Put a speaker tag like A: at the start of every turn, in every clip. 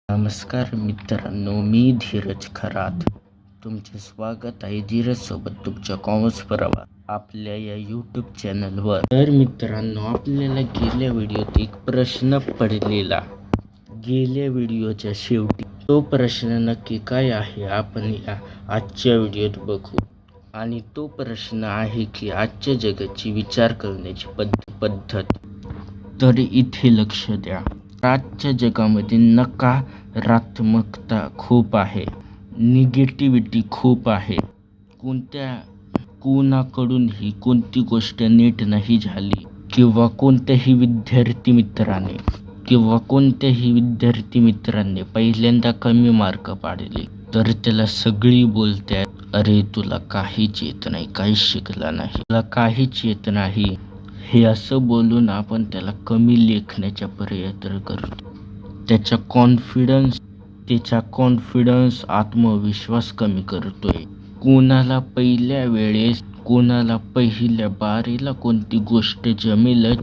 A: नमस्कार मित्रांनो, मी धीरज खरात. तुमचे स्वागत आहे धीरजसोबत तुमच्या कॉमर्स प्रवास आपल्या या यूट्यूब चॅनलवर. तर मित्रांनो, आपल्याला गेल्या व्हिडिओत एक प्रश्न पडलेला. गेल्या व्हिडिओच्या शेवटी तो प्रश्न नक्की काय आहे आपण आजच्या व्हिडिओत बघू. आणि तो प्रश्न आहे की आजच्या जगाची विचार करण्याची पद्धत. तर इथे लक्ष द्या. आजच्या जगामध्ये नकारात्मकता खूप आहे, निगेटिव्हिटी खूप आहे. कोणाकडूनही कोणती गोष्ट नीट नाही झाली किंवा कोणत्याही विद्यार्थी मित्रांनी पहिल्यांदा कमी मार्क पाडले तर त्याला सगळी बोलतात, अरे तुला काहीच येत नाही, काहीच शिकला नाही, तुला काहीच येत नाही. हे असं बोलून आपण त्याला कमी लेखण्याचा प्रयत्न करतो. त्याचा कॉन्फिडन्स आत्मविश्वास कमी करतोय. कोणाला पहिल्या बारीला कोणती गोष्ट जमेल,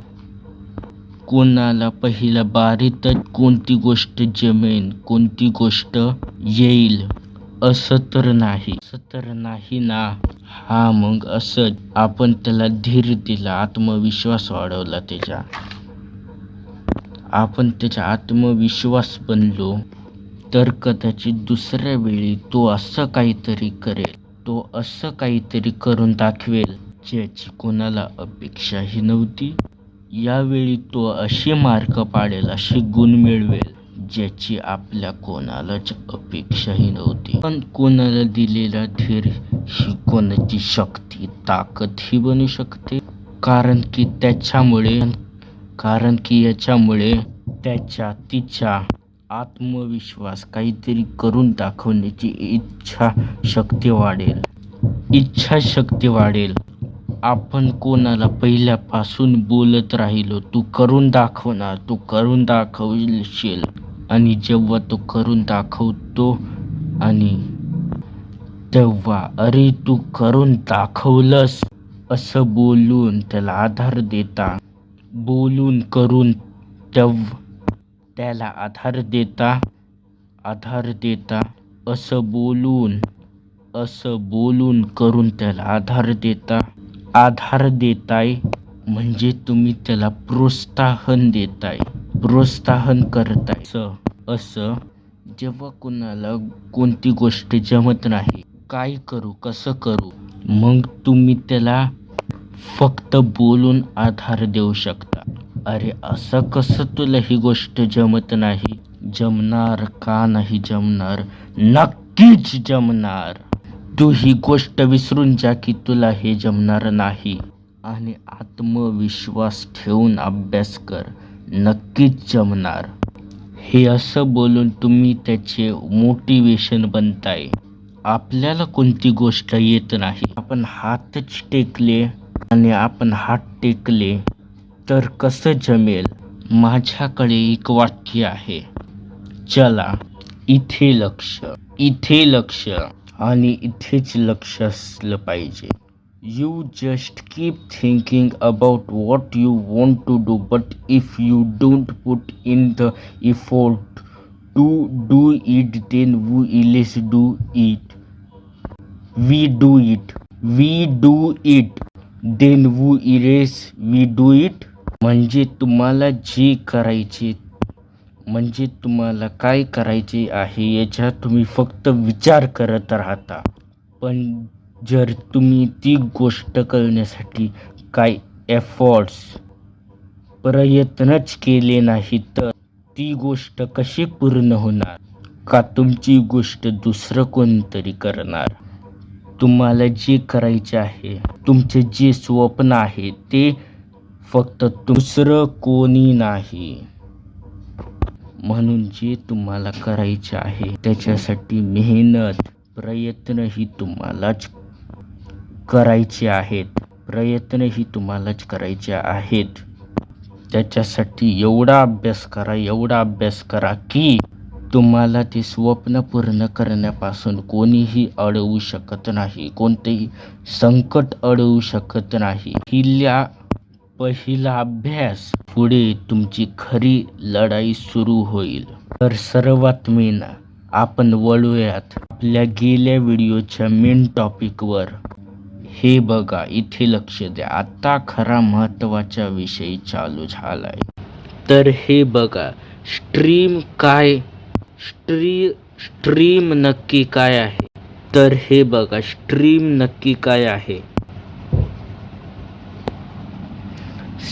A: कोणाला पहिल्या बारीतच कोणती गोष्ट जमेल, कोणती गोष्ट येईल असं तर नाही ना. हा, मग असं आपण त्याला धीर दिला, आत्मविश्वास वाढवला, आपण त्याचा आत्मविश्वास बनलो तर कदाचित दुसऱ्या वेळी तो असं काहीतरी करेल, तो असं काहीतरी करून दाखवेल ज्याची कोणाला अपेक्षाही नव्हती. यावेळी तो असे मार्क पाडेल, असे गुण मिळवेल ज्याची आपल्या कोणालाच अपेक्षाही नव्हती. पण कोणाला दिलेला धीर ही कोणाची शक्ती, ताकदही बनू शकते. कारण की याच्यामुळे तिचा आत्मविश्वास, काहीतरी करून दाखवण्याची इच्छाशक्ती वाढेल. आपण कोणाला पहिल्यापासून बोलत राहिलो, तू करून दाखवणार, तू करून दाखवशील, आणि जेव्हा तो करून दाखवतो आणि तेव्हा अरे तू करून दाखवलंस असं बोलून त्याला आधार देता, त्याला आधार देता, असं बोलून करून त्याला आधार देताय. म्हणजे तुम्ही त्याला प्रोत्साहन करताय. असं जेव्हा कुणाला कोणती गोष्ट जमत नाही, काय करू, कसं करू, मग तुम्ही त्याला फक्त बोलून आधार देऊ शकता. अरे असं कसं तुला ही गोष्ट जमत नाही? जमणार, का नाही जमणार? नक्कीच जमणार. तू ही गोष्ट विसरून जा की तुला हे जमणार नाही आणि आत्मविश्वास ठेवून अभ्यास कर, नक्कीच जमणार. हे असं बोलून तुम्ही त्याचे मोटिवेशन बनताय. आपल्याला कोणती गोष्ट येत नाही, आपण हात टेकले तर कसं जमेल? माझ्याकडे एक वाक्य आहे, चला इथे लक्ष आणि इथेच लक्ष असलं पाहिजे. You just keep thinking about what you want to do, but if you don't put in the effort to do it, then we less do it. Then we do it. म्हणजे तुम्हाला काय करायचे आहे याचा तुम्ही फक्त विचार करत राहता. पण जर तुम्ही ती गोष्ट करण्यासाठी काय प्रयत्नच केले नाही तर ती गोष्ट कशी पूर्ण होणार? का तुमची गोष्ट दुसरं कोणतरी करणार? तुम्हाला जे करायचे आहे, तुमचे जे स्वप्न आहे, ते फक्त दुसरं कोणी नाही. म्हणून जे तुम्हाला करायचे आहे त्याच्यासाठी मेहनत, प्रयत्नही तुम्हालाच करायचे आहेत. त्याच्यासाठी एवढा अभ्यास करा की तुम्हाला ते स्वप्न पूर्ण करण्यापासून कोणीही अडवू शकत नाही, कोणतेही संकट अडवू शकत नाही. पहिला अभ्यास, पुढे तुमची खरी लढाई सुरू होईल. तर सर्वात मेन आपण वळूयात आपल्या गेल्या व्हिडिओच्या मेन टॉपिकवर. हे बघा, इथे लक्ष द्या, आता खरा महत्त्वाचा विषय चालू झालाय. तर हे बघा, स्ट्रीम नक्की काय आहे. तर हे बघा, स्ट्रीम नक्की काय आहे.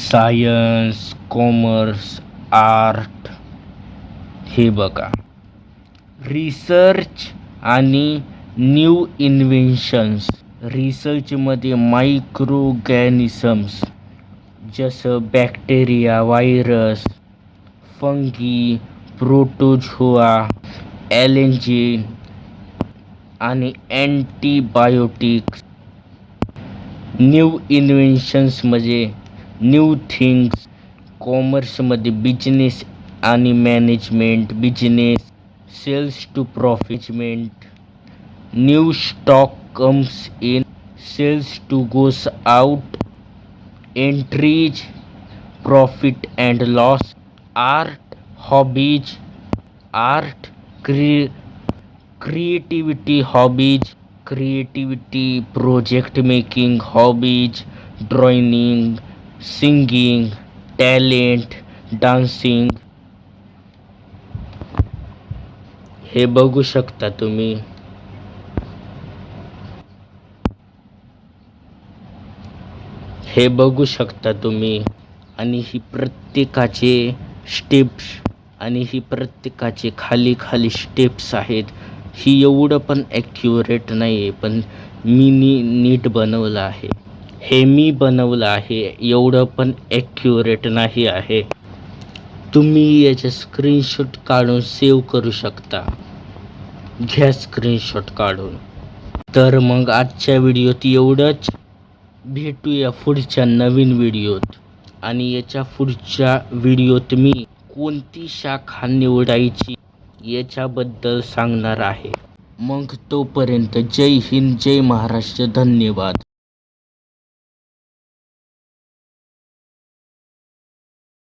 A: Science, commerce, art. हे बघा, रिसर्च आणि न्यू इन्व्हेन्शन्स. रिसर्चमध्ये मायक्रोऑर्गॅनिझम्स जसं bacteria, virus, fungi, protozoa, allergen आणि अँटीबायोटिक्स. न्यू इन्व्हेन्शन्स म्हणजे न्यू थिंग्स. कॉमर्समध्ये बिझनेस आणि मॅनेजमेंट. बिझनेस, सेल्स टू प्रॉफिटमेंट. New stock comes in, sales to goes out. Entries, profit and loss. Art, hobbies. Art, creativity. Hobbies, creativity, project making. Hobbies, drawing, singing, talent, dancing. हे बघू शकता तुम्ही. आणि ही प्रत्येकाचे steps आणि ही प्रत्येकाचे खाली खाली स्टेप्स आहेत. ही एवढं पण ॲक्युरेट नाही आहे, पण मी नीट बनवलं आहे. हे मी बनवलं आहे, एवढं पण ॲक्युरेट नाही आहे. तुम्ही याचे स्क्रीनशॉट काढून सेव्ह करू शकता. घ्या स्क्रीनशॉट काढून. तर मग आजच्या व्हिडिओत एवढंच. भेटूया पुढच्या नवीन व्हिडिओत. आणि याच्या पुढच्या व्हिडिओत मी कोणती शाखा निवडायची याच्याबद्दल सांगणार आहे. मग तोपर्यंत जय हिंद, जय महाराष्ट्र, धन्यवाद.